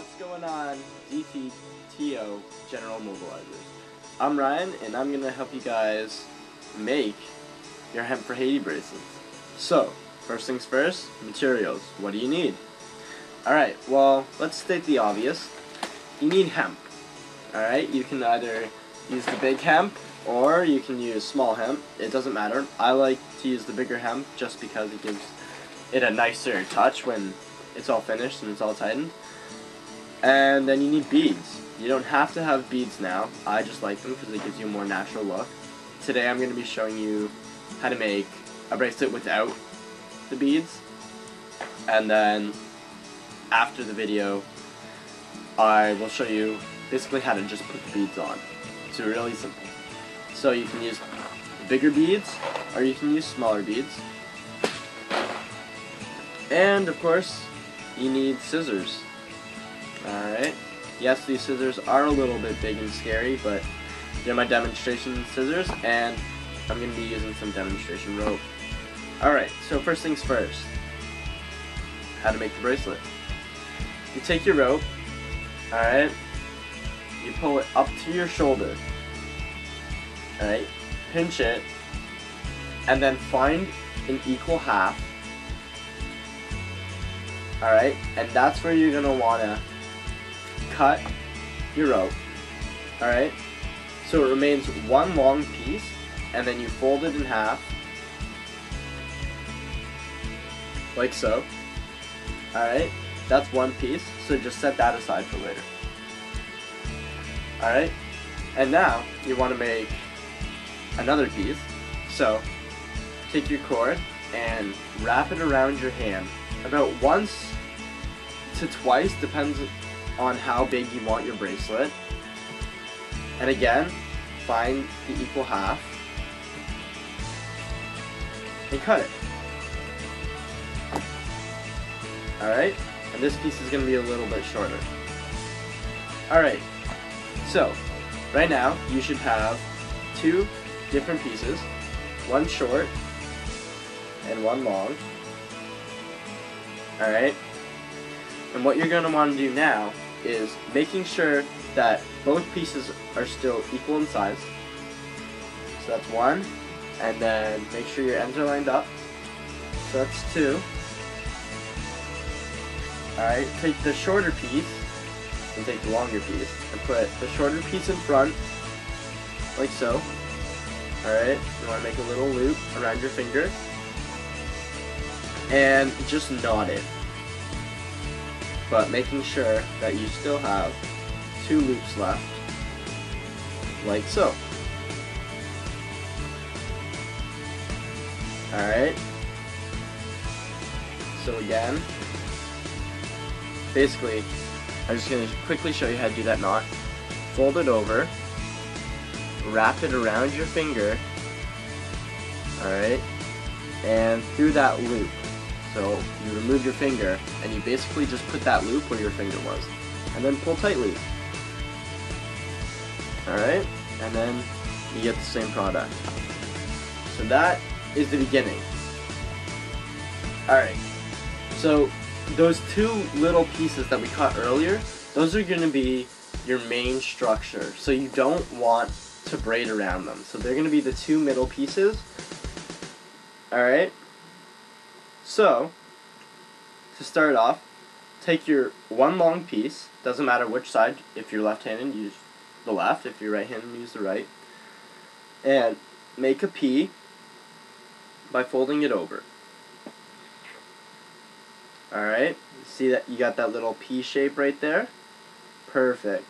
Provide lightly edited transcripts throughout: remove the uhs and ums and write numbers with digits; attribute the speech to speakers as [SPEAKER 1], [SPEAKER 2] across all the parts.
[SPEAKER 1] What's going on, DTTO General Mobilizers? I'm Ryan, and I'm going to help you guys make your Hemp for Haiti bracelets. So, first things first, materials. What do you need? Alright, well, let's state the obvious. You need hemp. Alright, you can either use the big hemp, or you can use small hemp. It doesn't matter. I like to use the bigger hemp just because it gives it a nicer touch when it's all finished and it's all tightened. And then you need beads. You don't have to have beads now. I just like them because it gives you a more natural look. Today I'm going to be showing you how to make a bracelet without the beads. And then after the video, I will show you basically how to just put the beads on. It's really simple. So you can use bigger beads or you can use smaller beads. And of course, you need scissors. Alright, yes, these scissors are a little bit big and scary, but they're my demonstration scissors, and I'm going to be using some demonstration rope. Alright, so first things first, how to make the bracelet. You take your rope, alright, you pull it up to your shoulder, alright, pinch it, and then find an equal half, alright, and that's where you're going to want to cut your rope, alright, so it remains one long piece, and then you fold it in half, like so, alright, that's one piece, so just set that aside for later, alright, and now you want to make another piece, so take your cord and wrap it around your hand, about once to twice, depends on how big you want your bracelet. And again, find the equal half and cut it. Alright, and this piece is going to be a little bit shorter. Alright, so right now you should have two different pieces, one short and one long. Alright, and what you're going to want to do now is making sure that both pieces are still equal in size. So that's one, and then make sure your ends are lined up. So that's two. Alright, take the shorter piece and take the longer piece and put the shorter piece in front, like so. Alright, you want to make a little loop around your finger and just knot it, but making sure that you still have two loops left, like so. Alright, so again, basically, I'm just going to quickly show you how to do that knot. Fold it over, wrap it around your finger, alright, and through that loop. So you remove your finger and you basically just put that loop where your finger was, and then pull tightly. Alright, and then you get the same product. So that is the beginning. Alright, so those two little pieces that we cut earlier, those are going to be your main structure. So you don't want to braid around them. So they're going to be the two middle pieces. Alright. So, to start off, take your one long piece, doesn't matter which side, if you're left-handed, use the left, if you're right-handed, use the right, and make a P by folding it over. Alright, see that you got that little P shape right there? Perfect.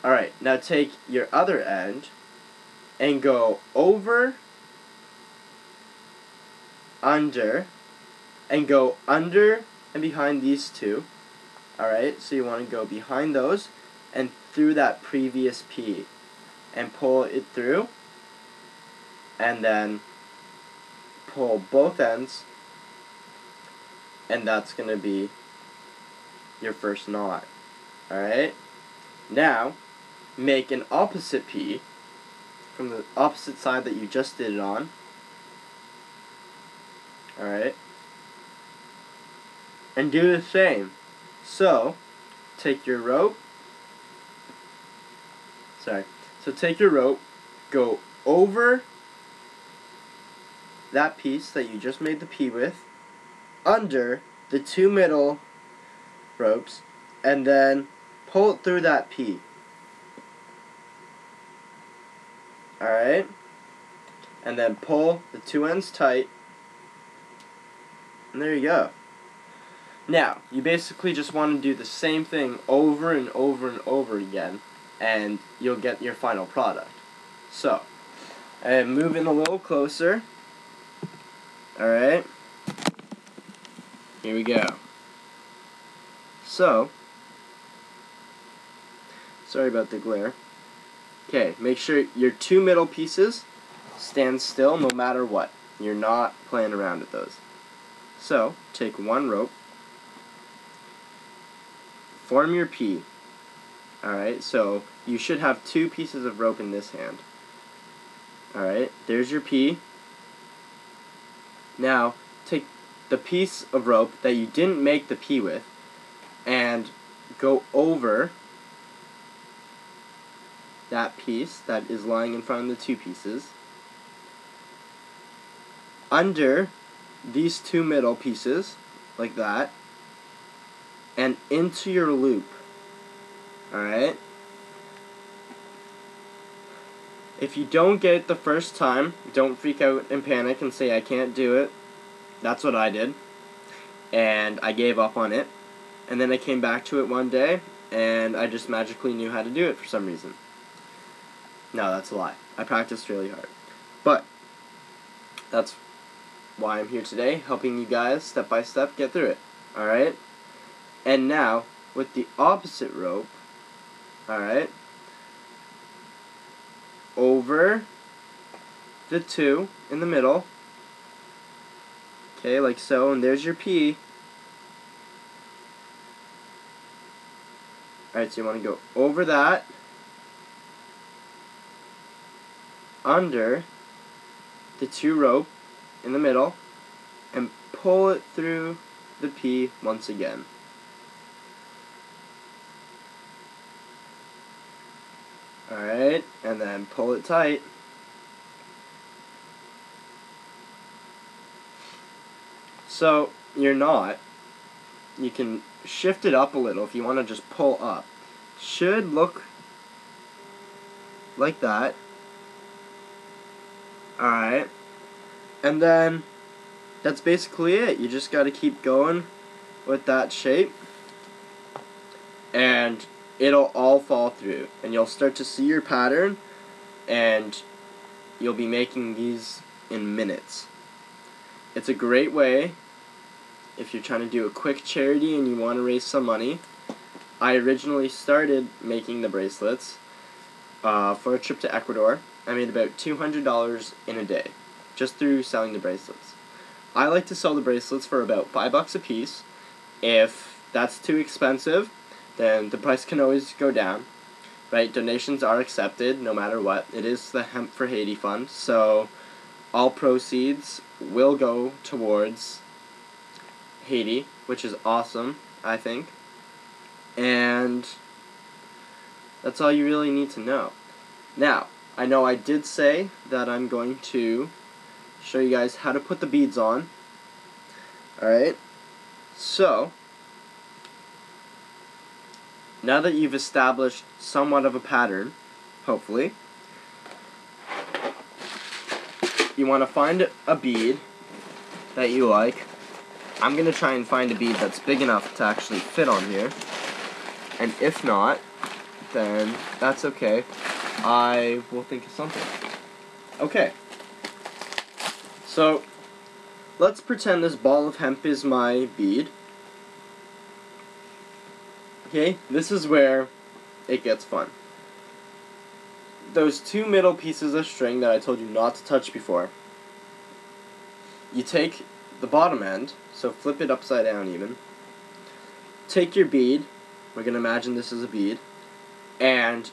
[SPEAKER 1] Alright, now take your other end and go over, under, and go under and behind these two. Alright, so you want to go behind those and through that previous P and pull it through, and then pull both ends, and that's going to be your first knot. Alright, now make an opposite P from the opposite side that you just did it on. Alright, and do the same. So take your rope. Sorry. So take your rope, go over that piece that you just made the P with, under the two middle ropes, and then pull it through that P. Alright? And then pull the two ends tight, and there you go. Now, you basically just want to do the same thing over and over and over again, and you'll get your final product. So, and move in a little closer. Alright? Here we go. So, sorry about the glare. Okay, make sure your two middle pieces stand still no matter what. You're not playing around with those. So, take one rope, form your P. Alright, so you should have two pieces of rope in this hand. Alright, there's your P. Now, take the piece of rope that you didn't make the P with and go over that piece that is lying in front of the two pieces, under these two middle pieces, like that, and into your loop. Alright? If you don't get it the first time, don't freak out and panic and say, I can't do it. That's what I did. And I gave up on it. And then I came back to it one day, and I just magically knew how to do it for some reason. No, that's a lie. I practiced really hard. But that's why I'm here today, helping you guys step by step get through it. Alright? And now, with the opposite rope, alright, over the two in the middle, okay, like so, and there's your P. Alright, so you want to go over that, under the two rope in the middle, and pull it through the P once again. Alright, and then pull it tight. So, you're not. You can shift it up a little if you want to just pull up. Should look like that. Alright. And then, that's basically it. You just got to keep going with that shape. And it'll all fall through. And you'll start to see your pattern. And you'll be making these in minutes. It's a great way if you're trying to do a quick charity and you want to raise some money. I originally started making the bracelets for a trip to Ecuador. I made about $200 in a day just through selling the bracelets. I like to sell the bracelets for about $5 a piece. If that's too expensive, then the price can always go down. Right? Donations are accepted no matter what. It is the Hemp for Haiti Fund, so all proceeds will go towards Haiti, which is awesome, I think. And that's all you really need to know. Now, I know I did say that I'm going to show you guys how to put the beads on. Alright, so now that you've established somewhat of a pattern, hopefully, you want to find a bead that you like. I'm going to try and find a bead that's big enough to actually fit on here. And if not, then that's okay. I will think of something. Okay. So, let's pretend this ball of hemp is my bead. Okay, this is where it gets fun. Those two middle pieces of string that I told you not to touch before, you take the bottom end, so flip it upside down even, take your bead, we're going to imagine this is a bead, and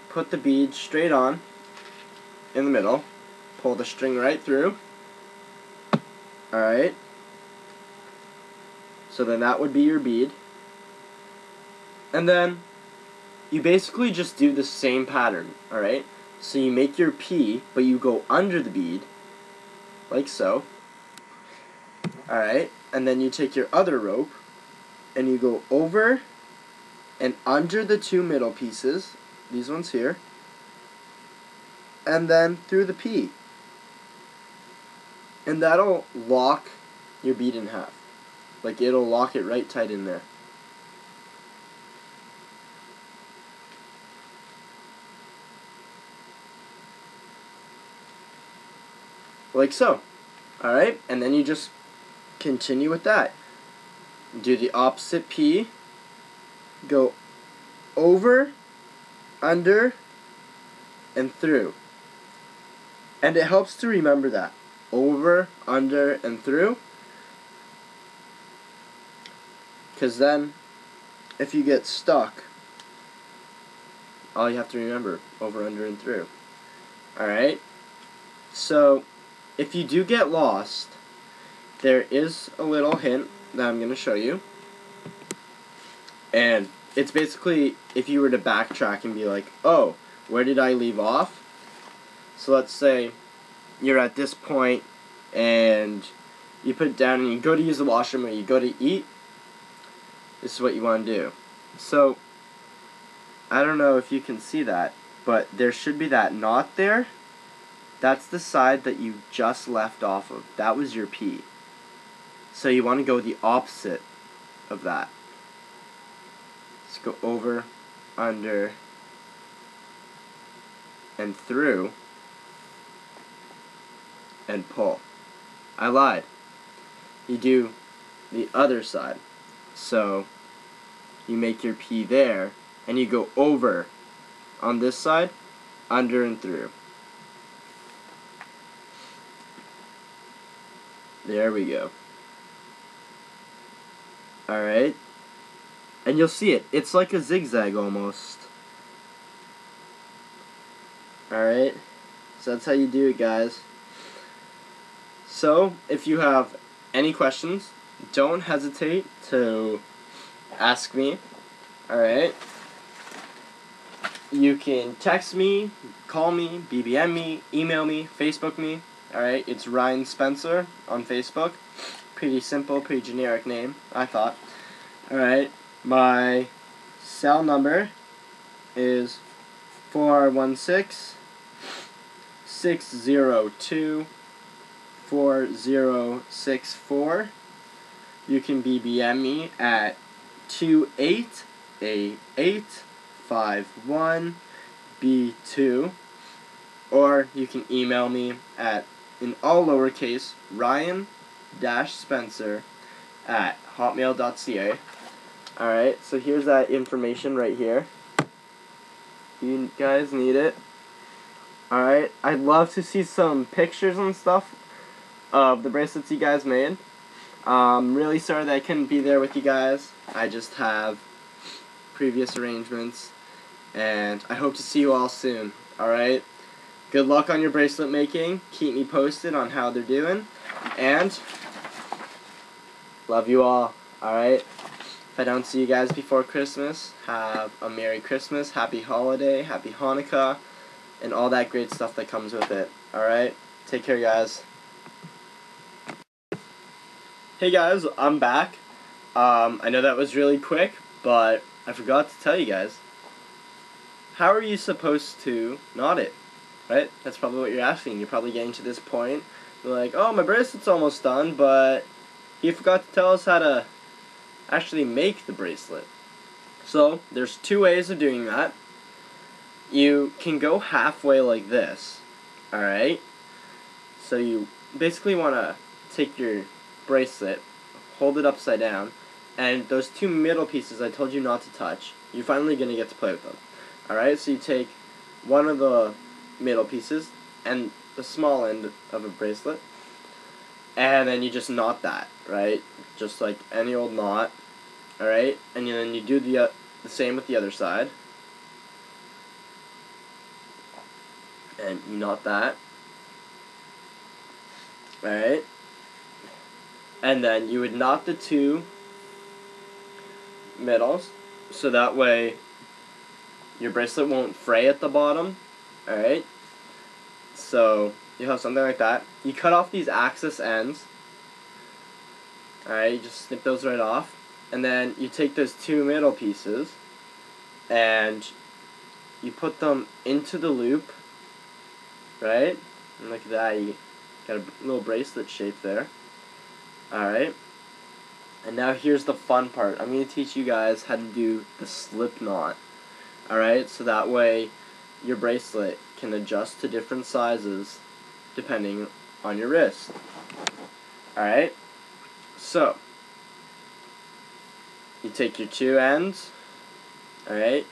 [SPEAKER 1] put the bead straight on in the middle, pull the string right through, alright, so then that would be your bead, And then you basically just do the same pattern, alright? So you make your P, but you go under the bead, like so. Alright, and then you take your other rope, and you go over and under the two middle pieces, these ones here, and then through the P. And that'll lock your bead in half. Like, it'll lock it right tight in there. Like so. Alright, and then you just continue with that. Do the opposite P, go over, under, and through. And it helps to remember that. Over, under, and through. Because then, if you get stuck, all you have to remember, over, under, and through. Alright? So, if you do get lost, there is a little hint that I'm going to show you. And it's basically if you were to backtrack and be like, oh, where did I leave off? So let's say you're at this point and you put it down and you go to use the washroom or you go to eat. This is what you want to do. So, I don't know if you can see that, but there should be that knot there. That's the side that you just left off of. That was your P. So you want to go the opposite of that. Let's go over, under, and through, and pull. I lied. You do the other side. So you make your P there, and you go over on this side, under and through. There we go. Alright. And you'll see it. It's like a zigzag almost. Alright. So that's how you do it, guys. So, if you have any questions, don't hesitate to ask me. Alright. You can text me, call me, BBM me, email me, Facebook me. Alright, it's Ryan Spencer on Facebook. Pretty simple, pretty generic name, I thought. Alright, my cell number is 416-602-4064. You can BBM me at 288851B2. Or you can email me at, in all lowercase, ryan-spencer@hotmail.ca. Alright, so here's that information right here. You guys need it. Alright, I'd love to see some pictures and stuff of the bracelets you guys made. Really sorry that I couldn't be there with you guys. I just have previous arrangements. And I hope to see you all soon. Alright? Good luck on your bracelet making. Keep me posted on how they're doing. And love you all. Alright? If I don't see you guys before Christmas, have a Merry Christmas, Happy Holiday, Happy Hanukkah, and all that great stuff that comes with it. Alright? Take care, guys. Hey guys, I'm back. I know that was really quick, but I forgot to tell you guys. How are you supposed to knot it? Right? That's probably what you're asking. You're probably getting to this point. You're like, oh, my bracelet's almost done, but he forgot to tell us how to actually make the bracelet. So, there's two ways of doing that. You can go halfway like this. Alright? So you basically want to take your bracelet, hold it upside down, and those two middle pieces I told you not to touch, you're finally going to get to play with them. Alright? So you take one of the middle pieces and the small end of a bracelet, and then you just knot that, right? Just like any old knot, alright? And then you do the same with the other side, and you knot that, alright? And then you would knot the two middles, so that way your bracelet won't fray at the bottom. Alright? So you have something like that. You cut off these axis ends. Alright, you just snip those right off. And then you take those two middle pieces and you put them into the loop. Right? And look at that, you got a little bracelet shape there. Alright. And now here's the fun part. I'm going to teach you guys how to do the slip knot. Alright, so that way your bracelet can adjust to different sizes depending on your wrist. Alright, so you take your two ends, alright,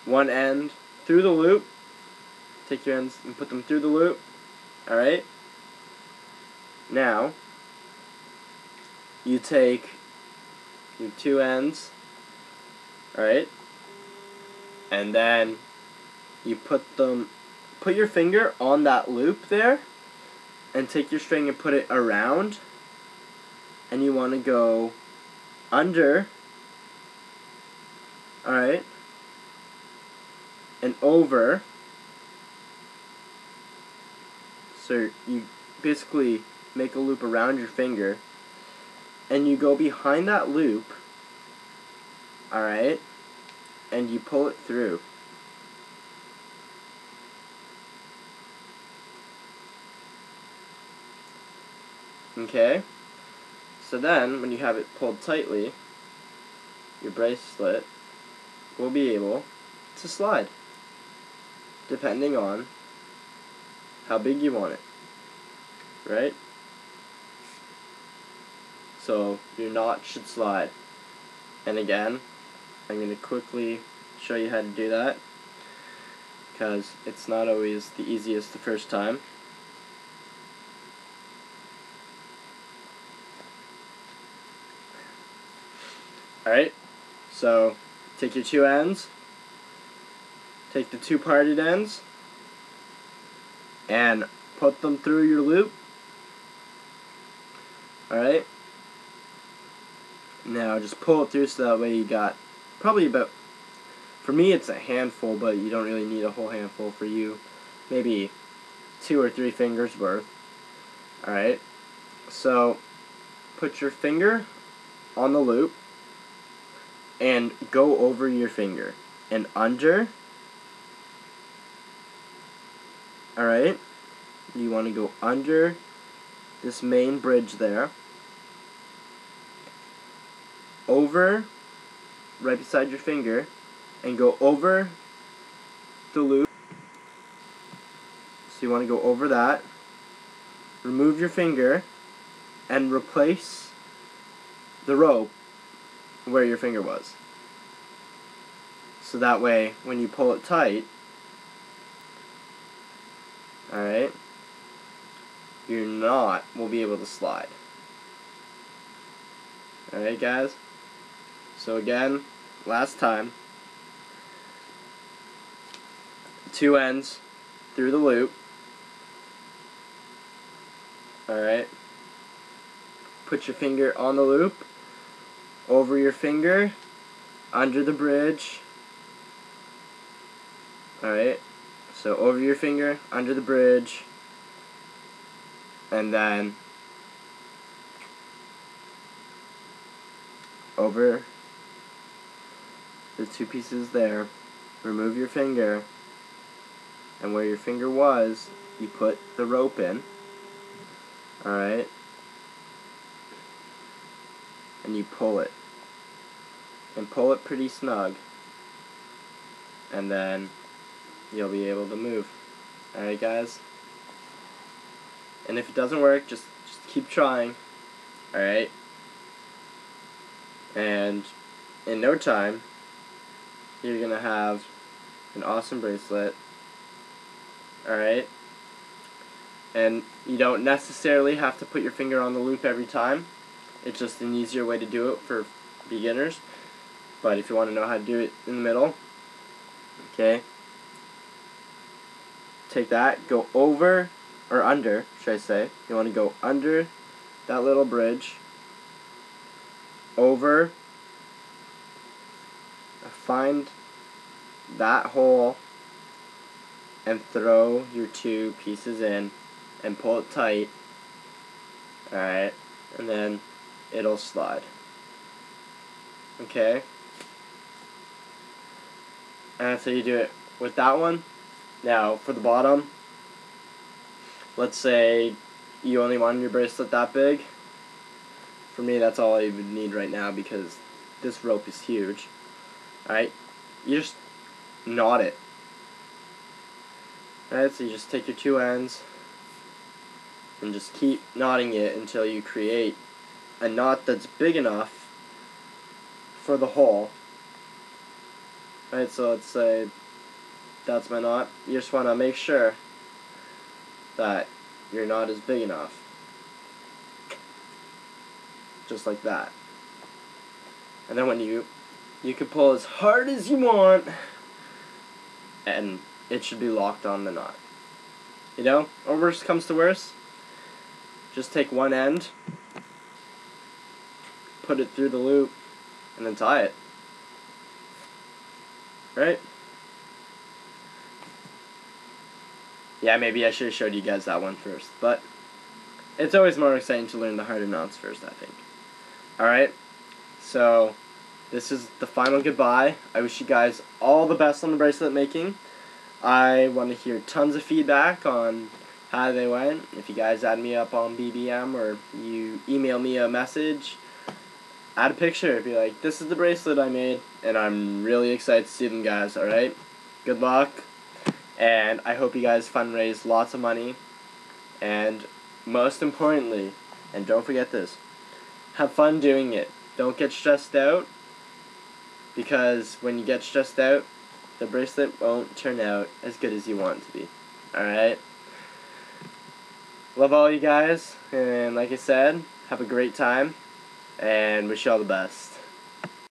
[SPEAKER 1] one end through the loop, take your ends and put them through the loop, alright. Now, you take your two ends, alright, and then you put your finger on that loop there, and take your string and put it around, and you want to go under, alright, and over. So you basically make a loop around your finger, and you go behind that loop, alright, and you pull it through. Okay? So then, when you have it pulled tightly, your bracelet will be able to slide, depending on how big you want it, right? So your knot should slide. And again, I'm going to quickly show you how to do that, because it's not always the easiest the first time. Alright, so take your two ends, take the two parted ends, and put them through your loop. Alright, now just pull it through so that way you got probably about, for me it's a handful, but you don't really need a whole handful. For you, maybe 2 or 3 fingers worth. Alright, so put your finger on the loop and go over your finger and under. Alright, you want to go under this main bridge there, over right beside your finger, and go over the loop. So you want to go over that, remove your finger, and replace the rope where your finger was. So that way, when you pull it tight, alright, your knot will be able to slide. Alright guys, so again, last time, two ends through the loop, alright, put your finger on the loop, over your finger, under the bridge, alright, so over your finger, under the bridge, and then over the two pieces there, remove your finger, and where your finger was, you put the rope in, alright, and you pull it, and pull it pretty snug, and then you'll be able to move. Alright guys, and if it doesn't work, just keep trying. Alright, and in no time you're gonna have an awesome bracelet. Alright, and you don't necessarily have to put your finger on the loop every time. It's just an easier way to do it for beginners. But if you want to know how to do it in the middle, okay, take that, go over, or under, should I say. You want to go under that little bridge, over find that hole and throw your 2 pieces in and pull it tight. Alright, and then it'll slide. Okay? And that's how you do it with that one. Now, for the bottom, let's say you only wanted your bracelet that big. For me, that's all I would need right now because this rope is huge. Alright? You just knot it. Alright, so you just take your 2 ends and just keep knotting it until you create a knot that's big enough for the hole. Alright, so let's say that's my knot. You just want to make sure that your knot is big enough. Just like that. And then when you can pull as hard as you want, and it should be locked on the knot. You know? Or worst comes to worst, just take one end, put it through the loop, and then tie it. Right? Yeah, maybe I should have showed you guys that one first, but it's always more exciting to learn the harder knots first, I think. Alright, so this is the final goodbye. I wish you guys all the best on the bracelet making. I want to hear tons of feedback on how they went. If you guys add me up on BBM or you email me a message, add a picture. Be like, this is the bracelet I made, and I'm really excited to see them, guys. Alright, good luck, and I hope you guys fundraise lots of money, and most importantly, and don't forget this, have fun doing it. Don't get stressed out, because when you get stressed out, the bracelet won't turn out as good as you want it to be. Alright? Love all you guys, and like I said, have a great time, and wish you all the best.